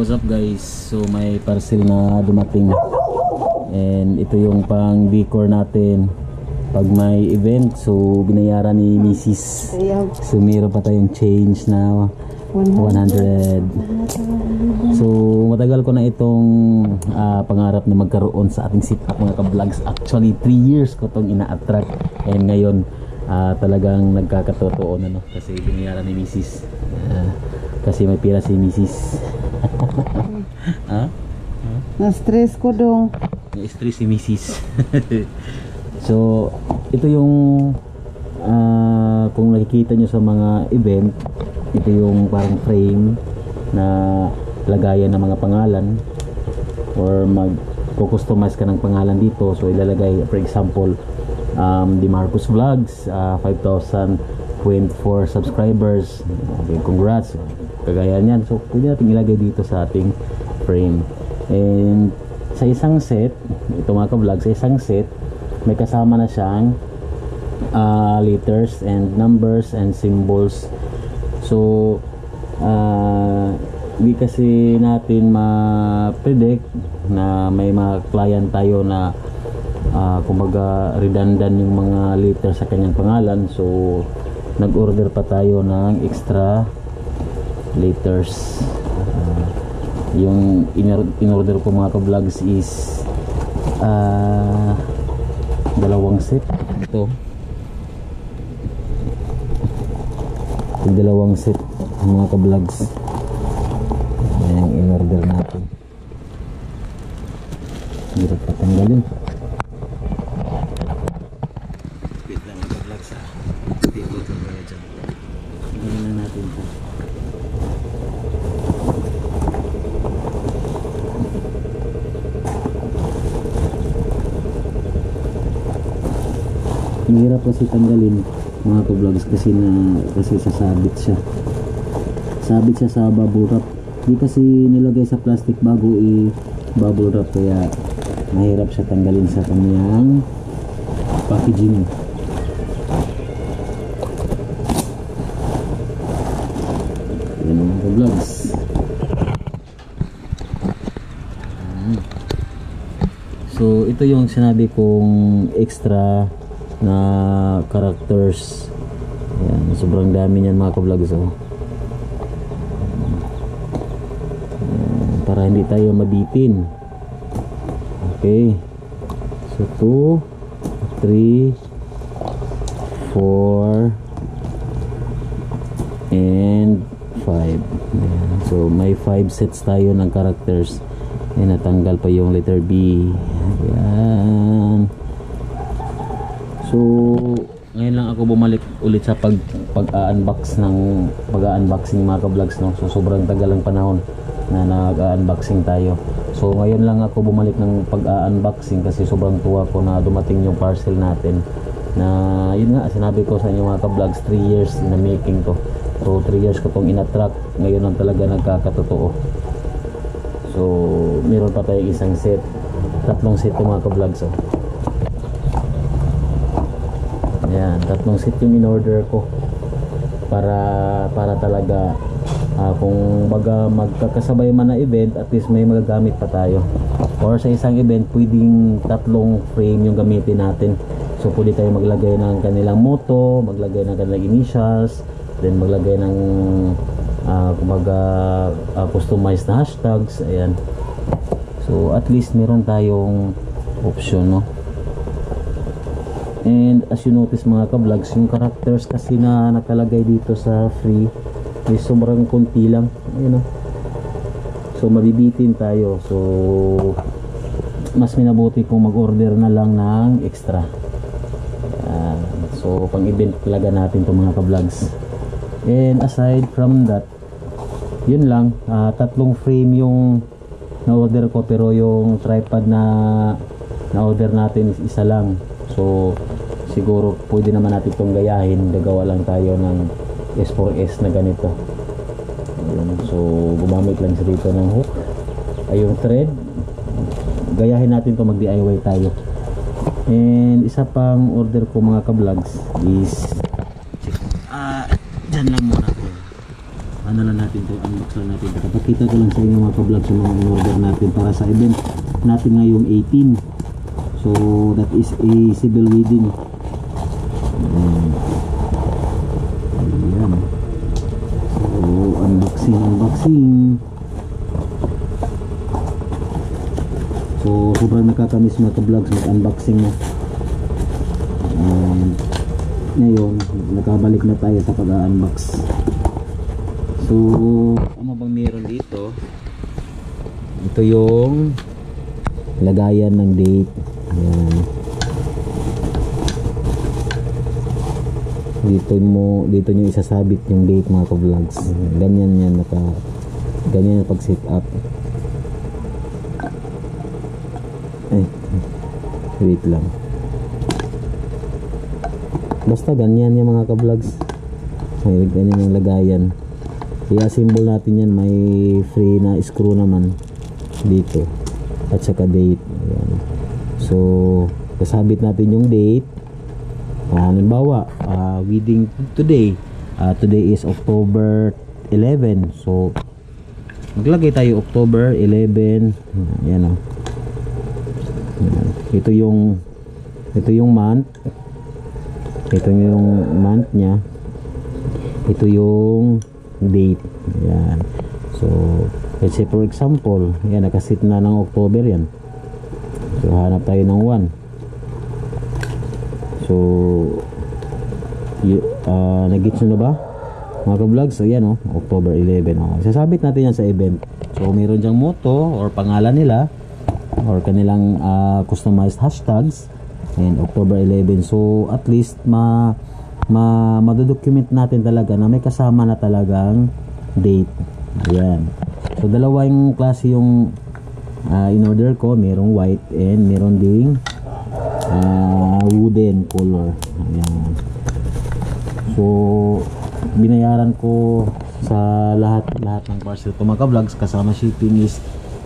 what's up guys? So may parcel na dumating and ito yung pang decor natin pag may event. So binayaran ni Mrs. So meron pa tayong change na 100. So matagal ko na itong pangarap na magkaroon sa ating setup mga ka-vlogs. Actually 3 years ko itong ina-attract and ngayon talagang nagkakatotoo na, no? Kasi binayaran ni Mrs. Kasi may pira si Mrs. Na-stress ko dong. Na-stress si Mrs. So ito yung kung nakikita nyo sa mga event, ito yung parang frame na lagayan ng mga pangalan or mag-customize ka ng pangalan dito. So ilalagay, for example, Di Marcos Vlogs, 5,024 subscribers. Okay, congrats, kagaya niyan. So pwede natin ilagay dito sa ating frame. And sa isang set, ito mga ka-vlog, sa isang set may kasama na siyang letters and numbers and symbols. So hindi kasi natin ma-predict na may mga client tayo na kumbaga redundant yung mga letters sa kanyang pangalan. So nag-order pa tayo ng extra letters. Yung in-order ko mga ka-vlogs is dalawang set. Ito yung dalawang set mga ka-vlogs. Ayan yung in-order natin. Hirap patanggalin. Wait lang mga ka-vlogs ha. Dito ito ba yan dyan. Tingnan na natin ito. Hirap kasi tanggalin mga ka-vlogs kasi sasabit siya sa bubble wrap. Di kasi nilagay sa plastic bago i-bubble wrap, kaya mahirap siya tanggalin sa kanyang packaging. Yan mga ka-vlogs. So ito yung sinabi kong extra na characters. Ayan, sobrang dami niyan mga ka-vlogs. Ayan, para hindi tayo mabitin. Okay, so 2, 3, 4 and 5. Ayan, so may 5 sets tayo ng characters. Ayan, natanggal pa yung letter B. Ayan. So ngayon lang ako bumalik ulit sa pag-unboxing mga ka-vlogs, no? So sobrang tagal ng panahon na nag-unboxing tayo. So ngayon lang ako bumalik ng pag-unboxing kasi sobrang tuwa ko na dumating yung parcel natin. Na yun nga, sinabi ko sa inyo mga ka-vlogs, 3 years na making to. So 3 years ko tong in-attract, ngayon lang talaga nagkakatotoo. So meron pa tayong isang set, 3 set yung mga ka-vlogs. Oh. Ayan, 3 set yung in-order ko para talaga kung baga magkakasabay man na event, at least may magagamit pa tayo. Or sa isang event pwedeng 3 frame yung gamitin natin. So pwede tayo maglagay ng kanilang motto, maglagay ng kanilang initials, then maglagay ng kumbaga customized na hashtags. Ayan, so at least meron tayong option, no? And as you notice mga ka-vlogs, yung characters kasi na nakalagay dito sa free is sobrang konti lang, you know? So mabibitin tayo. So mas minabuti kung mag-order na lang ng extra. So pang event talaga natin itong mga ka-vlogs. And aside from that, yun lang, 3 frame yung na-order ko, pero yung tripod na na-order natin is isa lang. So siguro pwede naman natin itong gayahin. Gagawa lang tayo ng S4S na ganito. Ayun. So gumamit lang sa dito ng hook, ay yung thread. Gayahin natin to, mag DIY tayo. And isa pang order ko mga ka-vlogs is dyan lang muna ko. ano lang natin to, unbox lang natin. Kapakita ko lang sa inyo mga ka-vlogs yung mga in-order natin para sa event natin ngayong 18. So that is a civil wedding. Ayan. So unboxing. So sobrang nakakamiss mga ka-vlogs mag-unboxing na. Ngayon nakabalik na tayo sa pag-unbox. So ano bang meron dito? Ito yung lagayan ng date. Ayan. Dito nyo isasabit yung date mga ka-vlogs. Ganyan yan ganyan yung pag set up. Ay, wait lang. Basta ganyan yung mga ka-vlogs. Ay, ganyan yung lagayan. I-assemble natin yan. May free na screw naman dito at saka date. Ayan. So kasabit natin yung date. Halimbawa wedding today. Today is October 11. So maglagay tayo October 11. Ayan o. Ito yung month. Ito yung month nya. Ito yung date. Ayan. So let's say for example, yan, nakasit na ng October yan. So hanap tayo ng 1. So nag-gets nyo na ba mga ka-vlogs? So yan October 11. Sasabit natin yan sa event. So meron dyang motto or pangalan nila or kanilang customized hashtags and October 11. So at least madodocument natin talaga na may kasama na talagang date. Ayan. So dalawa yung klase yung in-order ko. Merong white and meron ding wooden color. Ayan. So binayaran ko sa lahat ng parcel ko mga ka-vlogs kasama shipping is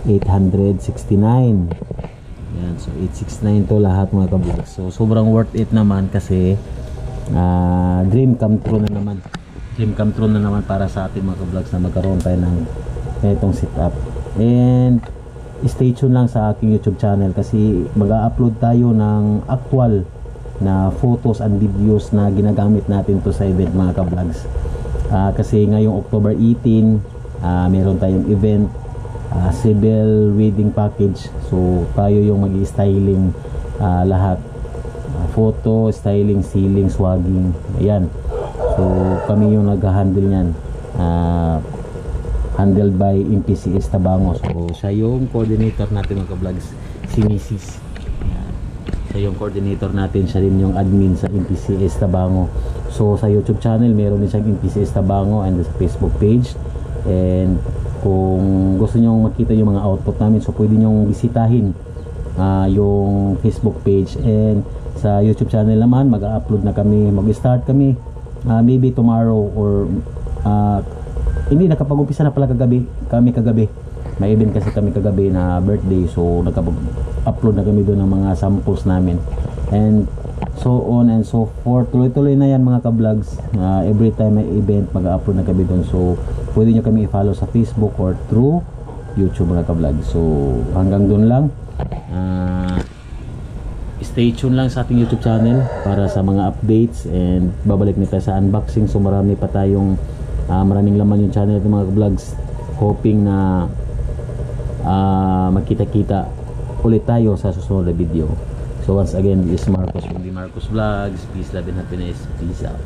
869. Ayan. So 869 to lahat mga ka-vlogs. So sobrang worth it naman kasi dream come true na naman. Dream come true na naman para sa ating mga ka-vlogs na magkaroon tayo ng itong setup. And stay tuned lang sa aking YouTube channel kasi mag-upload tayo ng actual na photos and videos na ginagamit natin to sa event mga ka-vlogs. Kasi ngayong October 18 meron tayong event, civil wedding package. So tayo yung mag-styling lahat, photo, styling, sealing, swagging. Ayan. So kami yung nag-handle niyan. Handled by MPCS Tabango. So siya yung coordinator natin mga ka-vlogs, si Mrs. Ayan. Siya yung coordinator natin, siya rin yung admin sa MPCS Tabango. So sa YouTube channel meron din siyang MPCS Tabango and sa Facebook page. And kung gusto niyo makita yung mga output namin, so pwede niyo bisitahin yung Facebook page. And sa YouTube channel naman mag-upload na kami, mag-start kami maybe tomorrow or hindi, nakapag-umpisa na pala kagabi. May event kasi kami kagabi na birthday. So nakapag-upload na kami doon ng mga samples namin. And so on and so forth. Tuloy-tuloy na yan mga ka-vlogs. Every time may event, mag-upload na kami doon. So pwede nyo kami i-follow sa Facebook or through YouTube mga ka-vlogs. So hanggang doon lang. Stay tuned lang sa ating YouTube channel para sa mga updates. And babalik na tayo sa unboxing. So marami pa tayong maraming laman yung channel ng mga vlogs. Hoping na magkita-kita ulit tayo sa susunod na video. So once again, this is Marcos from the Marcos Vlogs. Peace, love and happiness. Peace out.